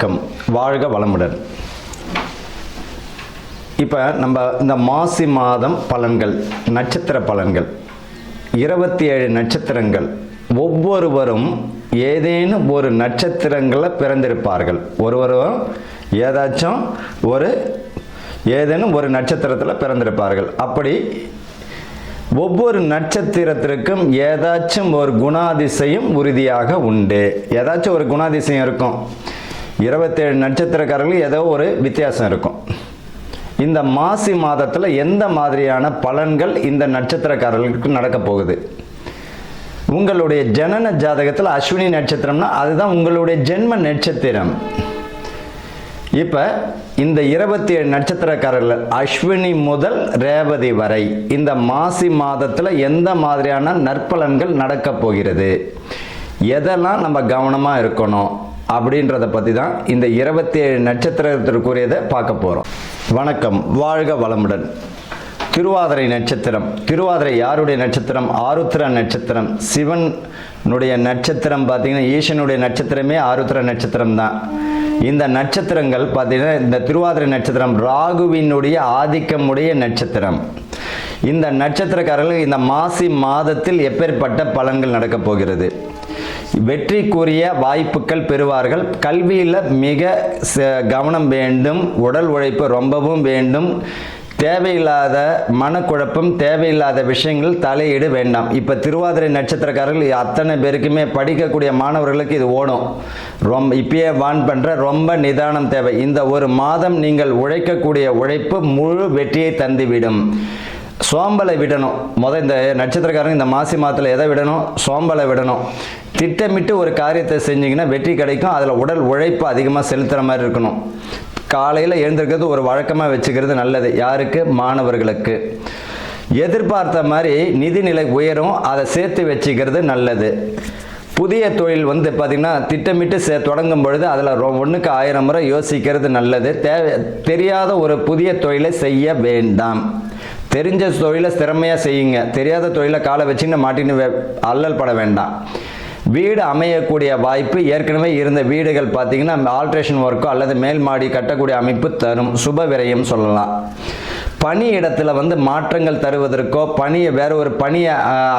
வணக்கம், வாழ்க வளமுடன். இப்போ நம்ம இந்த மாசி மாதம் பலன்கள், நட்சத்திர பலன்கள், 27 நட்சத்திரங்கள், ஒவ்வொருவரும் ஏதேனும் ஒரு நட்சத்திரங்களில் பிறந்திருப்பார்கள். ஒருவரும் ஏதேனும் ஒரு நட்சத்திரத்தில் பிறந்திருப்பார்கள். அப்படி ஒவ்வொரு நட்சத்திரத்திற்கும் ஏதாச்சும் ஒரு குணாதிசயம் உறுதியாக உண்டு. ஏதாச்சும் ஒரு குணாதிசயம் இருக்கும். 27 நட்சத்திரக்காரர்கள் ஏதோ ஒரு வித்தியாசம் இருக்கும். இந்த மாசி மாதத்தில் எந்த மாதிரியான பலன்கள் இந்த நட்சத்திரக்காரர்களுக்கு நடக்க போகுது? உங்களுடைய ஜனன ஜாதகத்தில் அஸ்வினி நட்சத்திரம்னா அதுதான் உங்களுடைய ஜென்ம நட்சத்திரம். இப்போ இந்த 27 நட்சத்திரக்காரர்கள் அஸ்வினி முதல் ரேவதி வரை இந்த மாசி மாதத்தில் எந்த மாதிரியான நற்பலன்கள் நடக்க போகிறது, எதெல்லாம் நம்ம கவனமாக இருக்கணும் அப்படின்றத பற்றி தான் இந்த 27 நட்சத்திரத்திற்குரியதை பார்க்க போகிறோம். வணக்கம், வாழ்க வளமுடன். திருவாதிரை நட்சத்திரம். திருவாதிரை யாருடைய நட்சத்திரம்? ஆருத்ரா நட்சத்திரம். சிவனுடைய நட்சத்திரம் பார்த்தீங்கன்னா ஈசனுடைய நட்சத்திரமே ஆருத்ரா நட்சத்திரம் தான். இந்த நட்சத்திரங்கள் பார்த்தீங்கன்னா இந்த திருவாதிரை நட்சத்திரம் ராகுவினுடைய ஆதிக்கமுடைய நட்சத்திரம். இந்த நட்சத்திரக்காரர்கள் இந்த மாசி மாதத்தில் எப்பேற்பட்ட பலன்கள் நடக்கப் போகிறது? வெற்றிக்குரிய வாய்ப்புகள் பெறுவார்கள். கல்வியில் மிக கவனம் வேண்டும். உடல் உழைப்பு ரொம்பவும் வேண்டும். தேவையில்லாத மனக்குழப்பம், தேவையில்லாத விஷயங்கள் தலையீடு வேண்டாம். இப்போ திருவாதிரை நட்சத்திரக்காரர்கள் அத்தனை பேருக்குமே படிக்கக்கூடிய மாணவர்களுக்கு இது ஓடும். இப்பயே வான் பண்ணுற ரொம்ப நிதானம் தேவை. இந்த ஒரு மாதம் நீங்கள் உழைக்கக்கூடிய உழைப்பு முழு வெற்றியை தந்துவிடும். சோம்பலை விடணும். இந்த நட்சத்திரக்காரங்க இந்த மாசி மாதத்தில் எதை விடணும்? சோம்பலை விடணும். திட்டமிட்டு ஒரு காரியத்தை செஞ்சிங்கன்னா வெற்றி கிடைக்கும். அதில் உடல் உழைப்பு அதிகமாக செலுத்துகிற மாதிரி இருக்கணும். காலையில் எழுந்திருக்கிறது ஒரு வழக்கமாக வச்சுக்கிறது நல்லது. யாருக்கு? மாணவர்களுக்கு. எதிர்பார்த்த மாதிரி நிதிநிலை உயரும், அதை சேர்த்து வச்சுக்கிறது நல்லது. புதிய தொழில் பார்த்திங்கன்னா திட்டமிட்டு தொடங்கும் பொழுது அதில் 1க்கு 1000 முறை யோசிக்கிறது நல்லது. தெரியாத ஒரு புதிய தொழிலை செய்ய வேண்டாம். தெரிஞ்ச தொழிலை திறமையாக செய்யுங்க. தெரியாத தொழிலை காலை வச்சுன்னு மாட்டின்னு அல்லல் பட வேண்டாம். வீடு அமையக்கூடிய வாய்ப்பு, ஏற்கனவே இருந்த வீடுகள் பார்த்தீங்கன்னா ஆல்ட்ரேஷன் ஒர்க்கோ அல்லது மேல் மாடி கட்டக்கூடிய அமைப்பு தரும். சுப விரயம் சொல்லலாம். பணி இடத்துல மாற்றங்கள் தருவதற்கோ வேற ஒரு பணியை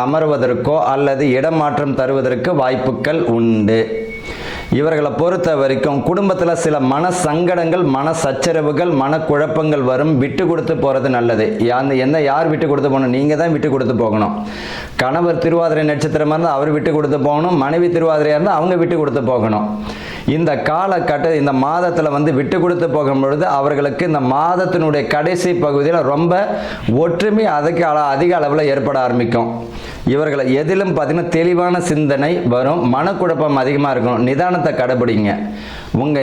அமர்வதற்கோ அல்லது இடமாற்றம் தருவதற்கு வாய்ப்புகள் உண்டு. இவர்களை பொறுத்த வரைக்கும் குடும்பத்தில் சில மன சங்கடங்கள், மன சச்சரவுகள், மனக்குழப்பங்கள் வரும். விட்டு கொடுத்து போகிறது நல்லது. யார் விட்டு கொடுத்து போகணும்? நீங்கள் தான் விட்டு கொடுத்து போகணும். கணவர் திருவாதிரை நட்சத்திரமாக இருந்தால் அவர் விட்டு கொடுத்து போகணும். மனைவி திருவாதிரையாக இருந்தால் அவங்க விட்டு கொடுத்து போகணும். இந்த இந்த மாதத்தில் விட்டு கொடுத்து போகும் பொழுது அவர்களுக்கு இந்த மாதத்தினுடைய கடைசி பகுதியில் ரொம்ப ஒற்றுமை அதிக அளவில் ஏற்பட ஆரம்பிக்கும். இவர்களை எதிலும் பார்த்தீங்கன்னா தெளிவான சிந்தனை வரும். மனக்குழப்பம் அதிகமாக இருக்கணும். நிதானத்தை கடைபிடிங்க.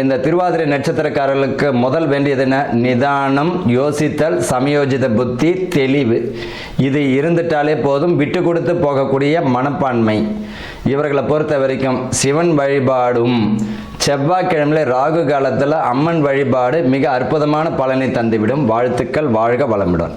இந்த திருவாதிரை நட்சத்திரக்காரர்களுக்கு முதல் வேண்டியது என்ன? நிதானம், யோசித்தல், சமயோஜித புத்தி, தெளிவு. இது இருந்துட்டாலே போதும். விட்டு கொடுத்து போகக்கூடிய மனப்பான்மை. இவர்களை பொறுத்த வரைக்கும் சிவன் வழிபாடும் செவ்வாய்க்கிழமையில ராகு காலத்தில் அம்மன் வழிபாடு மிக அற்புதமான பலனை தந்துவிடும். வாழ்த்துக்கள். வாழ்க வளமுடன்.